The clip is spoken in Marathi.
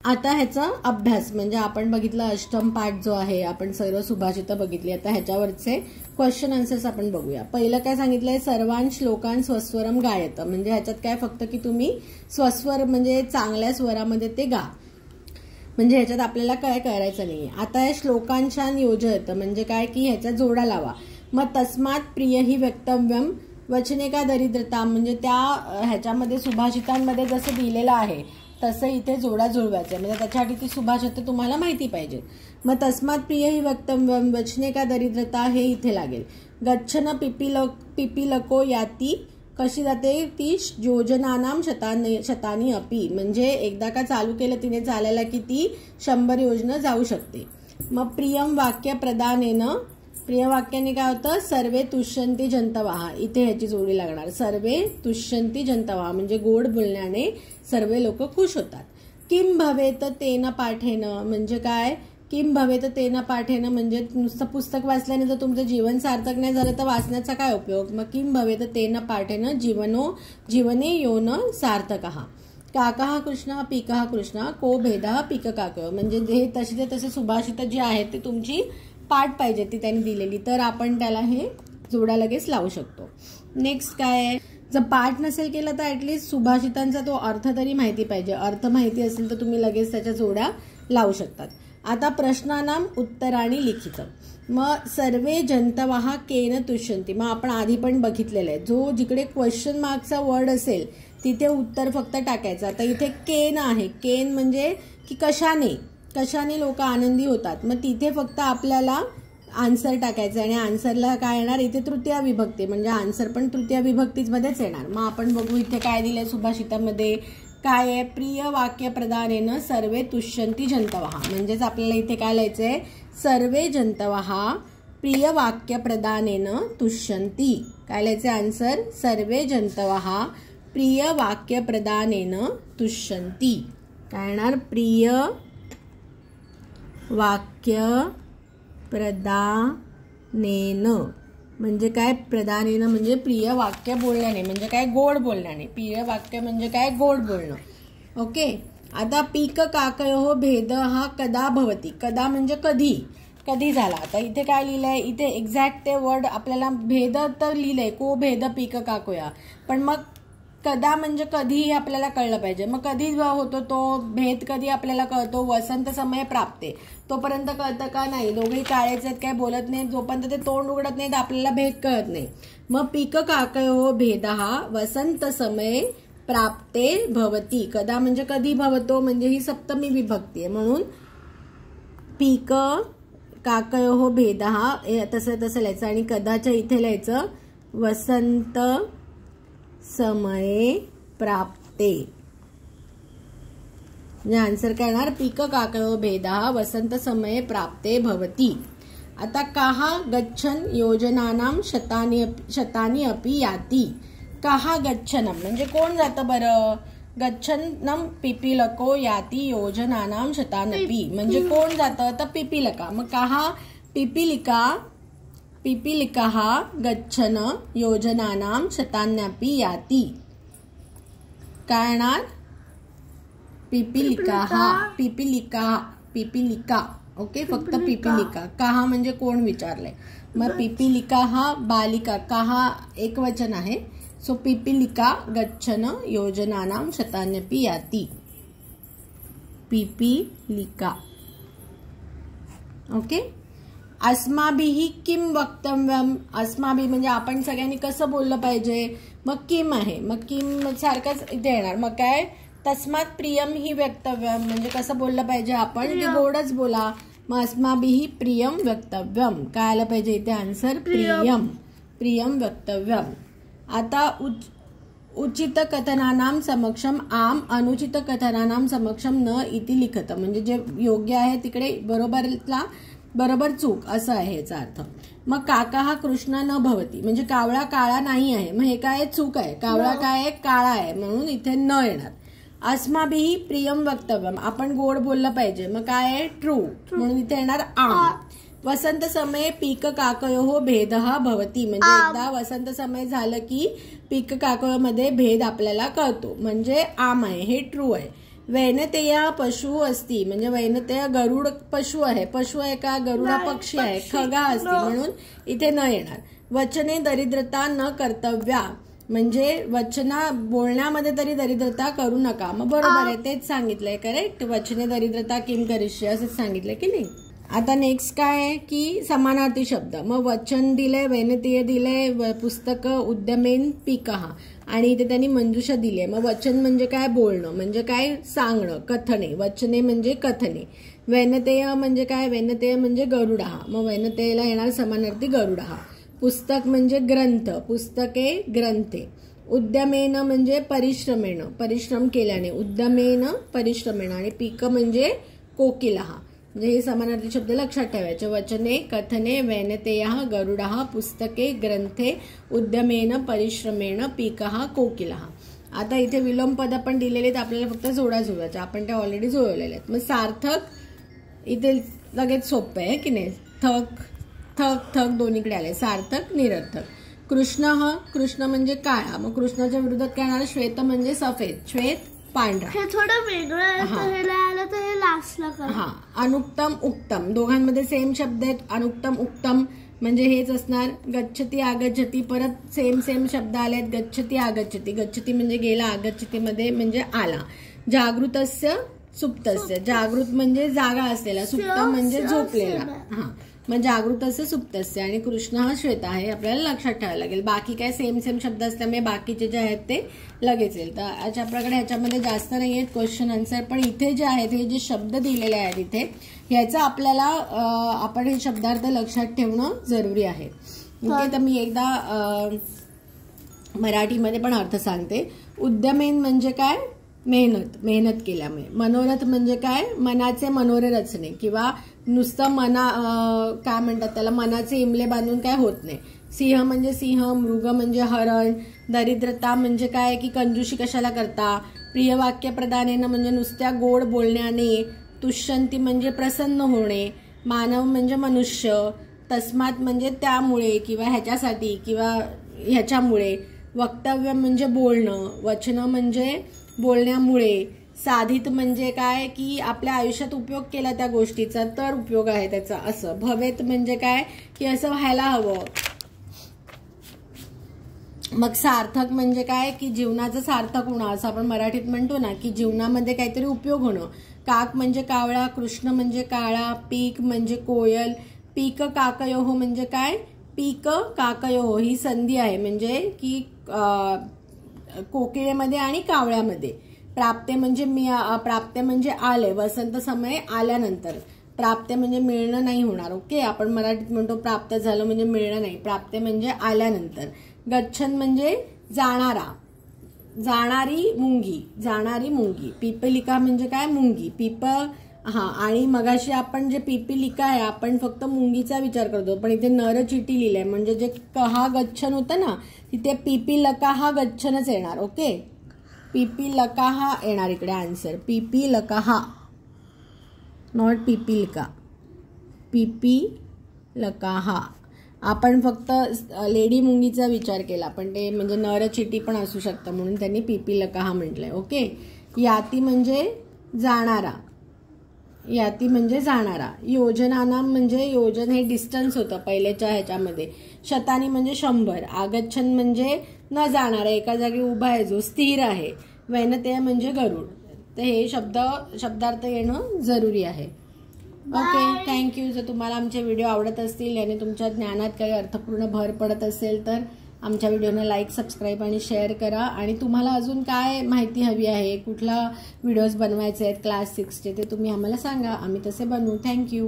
आता ह्याचा अभ्यास म्हणजे आपण बघितलं अष्टम पाठ जो आहे, आपण सर्व सुभाषितं बघितली. आता ह्याच्यावरचे क्वेश्चन आन्सर्स आपण बघूया. पहिलं काय सांगितलंय, सर्वान श्लोकान स्वस्वरम गायत. म्हणजे ह्याच्यात काय फक्त की तुम्ही स्वस्वर म्हणजे चांगल्या स्वरामध्ये ते गा, म्हणजे ह्याच्यात आपल्याला काय करायचं नाहीये. आता या श्लोकांशान योजयत म्हणजे काय की ह्याच्या जोडा लावा. मग तस्मात प्रिय ही वक्तव्यम वचने का दरिद्रता, म्हणजे त्या ह्याच्यामध्ये सुभाषितांमध्ये जसं दिलेलं आहे तसं इथे जोडा जुळवायचं, म्हणजे त्याच्यासाठी ती सुभाषितं तुम्हाला माहिती पाहिजे. मग तस्मात प्रिय ही वक्तव्यम वचने का दरिद्रता हे इथे लागेल. गच्छन पिपीलको याती कशी जाते ती योजनानाम शतानी अपी, म्हणजे एकदा का चालू केलं तिने चालायला की ती 100 योजना जाऊ शकते. मग प्रियम वाक्य प्रदानेनं, प्रिय वाक्याने काय होतं, सर्वे तुष्यंती जंतवाहा, इथे ह्याची जोडी लागणार. सर्वे तुष्यंती जंतवाहा म्हणजे गोड बोलण्याने सर्वे लोक खुश होतात. किम भवेत तेन पाठेनं म्हणजे काय, किम भवेत तेन पाठेनं म्हणजे नुसतं पुस्तक वाचल्याने जर तुमचं जीवन सार्थक नाही झालं तर वाचण्याचा काय उपयोग. मग किम भवेत तेन पाठेनं जीवने योन सार्थकः. काकः कृष्ण पीकः कृष्ण को भेदः पीक काक, म्हणजे हे तसे सुभाषित जी आहेत ते तुमची पाठ पाहिजे ती त्यांनी दिलेली, तर आपण त्याला हे जोडा लगेच लावू शकतो. नेक्स्ट काय आहे, जर पाठ नसेल केलं तर ऍटलीस्ट सुभाषितांचा तो अर्थ तरी माहिती पाहिजे. अर्थ माहिती असेल तर तुम्ही लगेच त्याच्या जोड्या लावू शकतात. आता प्रश्नानाम उत्तराणी लिखित. मग सर्वे जंतवाहा केन तुष्यंती, मग आपण आधी पण बघितलेलं आहे, जो जिकडे क्वेश्चन मार्कचा वर्ड असेल तिथे उत्तर फक्त टाकायचं. आता इथे केन आहे, केन म्हणजे की कशाने लोक आनंदी होतात, मग तिथे फक्त आपल्याला आन्सर टाकायचं आणि आन्सरला काय येणार, इथे तृतीय विभक्ती म्हणजे आन्सर पण तृतीय विभक्तीमध्येच येणार. मग आपण बघू इथे काय दिलंय सुभाषितामध्ये, काय आहे, प्रिय वाक्य प्रदानेनं सर्वे तुष्यंती जंतवाहा, म्हणजेच आपल्याला इथे काय लिहायचंय, सर्वे जंतवाहा प्रिय वाक्य प्रदानेनं तुष्यंती. काय लिहायचे आन्सर, सर्वे जंतवाहा प्रिय वाक्य प्रदानेनं तुष्यंती. काय येणार, प्रिय वाक्य प्रदानेनं म्हणजे काय, प्रदानेनं म्हणजे प्रिय वाक्य बोलण्याने, म्हणजे काय गोड बोलण्याने. प्रिय वाक्य म्हणजे काय, गोड बोलणं. ओके. आता पीक काकयोः भेद हा कदा भवती, कदा म्हणजे कधी झाला. आता इथे काय लिहिलंय, इथे एक्झॅक्ट ते वर्ड आपल्याला भेद तर लिहिलंय, को भेद पीक काकया, पण मग कदा म्हणजे कधी हे आपल्याला कळलं पाहिजे. मग कधी होतो तो भेद, कधी आपल्याला कळतो, वसंत समय प्राप्ते, तोपर्यंत कळतं का नाही, दोघेही काळेच आहेत काय बोलत नाहीत, जोपर्यंत ते तोंड उघडत नाहीत आपल्याला भेद कळत नाही. मग पीक काकयोः भेदः वसंत समय प्राप्ते भवती, कदा म्हणजे कधी भवतो म्हणजे ही सप्तमी विभक्ती आहे, म्हणून पीक काकयोः भेदः तसं लिहायचं आणि कदाच्या इथे लिहायचं वसंत समये प्राप्ते, म्हणजे आन्सर काय येणार, पीक काकयोः भेदः वसंत समये प्राप्ते भवती. आता काहा गच्छन योजनानाम शतानी अपि याती. काहा गच्छनम म्हणजे कोण जातं बरं, गच्छनम पिपीलको याती योजनानाम शतानपि म्हणजे कोण जातं तर पिपीलका. मग काहा पिपीलिकाः गच्छन योजनानाम शतान्यपि याती. काय येणार, पिपीलिका. ओके, फक्त पिपीलिका. काहा म्हणजे कोण विचारलंय. मग पिपीलिका हा बालिका, काहा एक वचन आहे, सो पिपीलिका गच्छन योजनानाम शतान्यपि याती. पिपीलिका. ओके. अस्माभिः किम वक्तव्यम, अस्माभिः म्हणजे आपण सगळ्यांनी कसं बोललं पाहिजे, मग किम आहे, मग किम सारखंच इथे येणार. मग काय, तस्मात प्रियम ही वक्तव्यम म्हणजे कसं बोललं पाहिजे आपण, की गोडच बोला. मग अस्माभिः प्रियम वक्तव्यम, काय आलं पाहिजे इथे आन्सर, प्रियम वक्तव्यम. आता उचित कथनानाम समक्षम आम, अनुचित कथनानाम समक्षम न इति लिखत, म्हणजे जे योग्य आहे तिकडे बरोबर चूक असं आहे याचा अर्थ. मग काका हा कृष्ण न भवती म्हणजे कावळा काळा नाही आहे, मग हे काय चूक आहे, कावळा काय आहे, काळा आहे, म्हणून इथे न येणार. अस्माभिः प्रियम वक्तव्यम आपण गोड बोललं पाहिजे, मग काय आहे ट्रू, म्हणून इथे येणार आम. वसंत समय पीक काकयोः भेदः भवती म्हणजे एकदा वसंत समय झालं की पीक काकयोमध्ये भेद आपल्याला कळतो, म्हणजे आम आहे, हे ट्रू आहे. वैनतेय पशु असती म्हणजे वैनतेय गरुड पशु आहे का गरुडा पक्षी आहे खगा असती म्हणून इथे न येणार. वचने दरिद्रता न कर्तव्या म्हणजे वचना बोलण्यामध्ये तरी दरिद्रता करू नका. मग बरोबर आहे तेच सांगितलंय करेक्ट. वचने दरिद्रता किम करिष्य असंच सांगितलंय की नाही. आता नेक्स्ट काय आहे की समानार्थी शब्द. मग वचन दिले वैनतेय दिले पुस्तक उद्यमेन पीकहा आणि इथे त्यांनी मंजुषा दिली आहे. मग वचन म्हणजे काय बोलणं म्हणजे काय सांगणं कथने. वचने म्हणजे कथने. वैनतेय म्हणजे काय वैनतेय म्हणजे गरुडहा मग वैनतेयला येणार समानार्थी गरुडहा. पुस्तक म्हणजे ग्रंथ पुस्तके ग्रंथे. उद्यमेन म्हणजे परिश्रमेण परिश्रम केल्याने उद्यमेन परिश्रमेण आणि पीक म्हणजे कोकिलहा म्हणजे हे समानार्थी शब्द लक्षात ठेवायचे. वचने कथने वैनतेय गरुडः पुस्तके ग्रंथे उद्यमेन परिश्रमेण पीकः कोकिलः. आता इथे विलोम पद पण दिलेले आहेत आपल्याला फक्त जोडायचे आपण ते ऑलरेडी जुळवलेले आहेत. मग सार्थक इथे लगेच सोपं आहे की नाही. थक थक थक दोन्हीकडे आले सार्थक निरर्थक. कृष्ण म्हणजे काळा मग कृष्णाच्या विरोधात काय येणार श्वेत म्हणजे सफेद श्वेत पांढरा. हे थोडं वेगळं आलं तर हे लास्टला करा. हा अनुक्तम उक्तम दोघांमध्ये सेम शब्द आहेत. अनुक्तम उक्तम म्हणजे हेच असणार. गच्छती आगच्छती परत सेम शब्द आलेत. गच्छती आगच्छती गच्छती म्हणजे गेला आगच्छती मध्ये म्हणजे आला. जागृतस्य सुप्तस्य जागृत म्हणजे जागा असलेला सुप्त म्हणजे झोपलेला. हा मग जागृतस्य सुप्तस्य आणि कृष्ण हा श्वेत आहे आपल्याला लक्षात ठेवायला लागेल. बाकी काय सेम शब्द असल्यामुळे बाकीचे जे आहेत ते लगेच येईल. तर अशा प्रकारे ह्याच्यामध्ये जास्त नाही आहेत क्वेश्चन आन्सर पण इथे जे आहेत हे जे शब्द दिलेले आहेत इथे ह्याचा आपल्याला आपण हे शब्दार्थ लक्षात ठेवणं जरुरी आहे. ओके तर मी एकदा मराठीमध्ये पण अर्थ सांगते. उद्यमेन म्हणजे काय मेहनत केल्यामुळे. मनोरथ म्हणजे काय मनाचे मनोरे रचणे किंवा नुसतं काय म्हणतात त्याला मनाचे इमले बांधून काय होत नाही. सिंह म्हणजे सिंह मृग म्हणजे हरण. दरिद्रता म्हणजे काय की कंजूशी कशाला करता. प्रिय वाक्य प्रदानेनं म्हणजे नुसत्या गोड बोलण्याने. तुष्यंती म्हणजे प्रसन्न होणे. मानव म्हणजे मनुष्य. तस्मात म्हणजे त्यामुळे किंवा ह्याच्यासाठी किंवा ह्याच्यामुळे. वक्तव्य म्हणजे बोलणं. वचन म्हणजे बोलण्यामुळे. साधित म्हणजे काय की आपल्या आयुष्यात उपयोग केला त्या गोष्टीचा तर उपयोग आहे त्याचा असं. भवेत म्हणजे काय की असं व्हायला हवं. मग सार्थक म्हणजे काय की जीवनाचं सार्थक होणं असं आपण मराठीत म्हणतो ना की जीवनामध्ये काहीतरी उपयोग होणं. काक म्हणजे कावळा. कृष्ण म्हणजे काळा. पीक म्हणजे कोयल. पीक काकयोह म्हणजे काय पीक काकयोह ही संधी आहे म्हणजे की कोकिळेमध्ये आणि कावळ्यामध्ये. प्राप्ते म्हणजे आले वसंत समय आल्यानंतर. प्राप्ते म्हणजे मिळणं नाही होणार. ओके आपण मराठीत म्हणतो प्राप्त झालं म्हणजे मिळणं नाही. प्राप्ते म्हणजे आल्यानंतर. गच्छन म्हणजे जाणारी मुंगी. पिपलिका म्हणजे काय मुंगी. आणि मगाशी आपण जे पिपलिका आहे आपण फक्त मुंगीचा विचार करतो पण इथे नरचिटी लिहिलंय म्हणजे जे कहा गच्छन होतं ना तिथे पिपीलकाहा गच्छनच येणार. ओके पिपीलकाहा येणार इकडे आन्सर. पिपीलकाहा नॉट पिपीलिका. पिपीलकाहा आपण फक्त लेडी मुंगीचा विचार केला पण ते म्हणजे नरचिटी पण असू शकतं म्हणून त्यांनी पिपीलकाहा म्हटलंय. ओके याती म्हणजे जाणारा. योजनानाम म्हणजे योजन हे डिस्टन्स होतं पहिल्याच्या ह्याच्यामध्ये. शतानी म्हणजे 100. आगच्छन म्हणजे न जाणारा एका जागी उभा आहे जो स्थिर आहे. वैनतेय म्हणजे गरुड. तर हे शब्दार्थ येणं जरुरी आहे. Okay thank you. जर तुम्हाला आमचे व्हिडिओ आवडत असतील आणि तुमच्या ज्ञानात काही अर्थपूर्ण भर पडत असेल तर आमच्या व्हिडिओला लाईक सबस्क्राईब आणि शेअर करा. आणि तुम्हाला अजून काय माहिती हवी आहे कुठला व्हिडिओज बनवायचे आहेत क्लास 6चे ते तुम्ही आम्हाला सांगा आम्ही तसे बनवू. थँक्यू.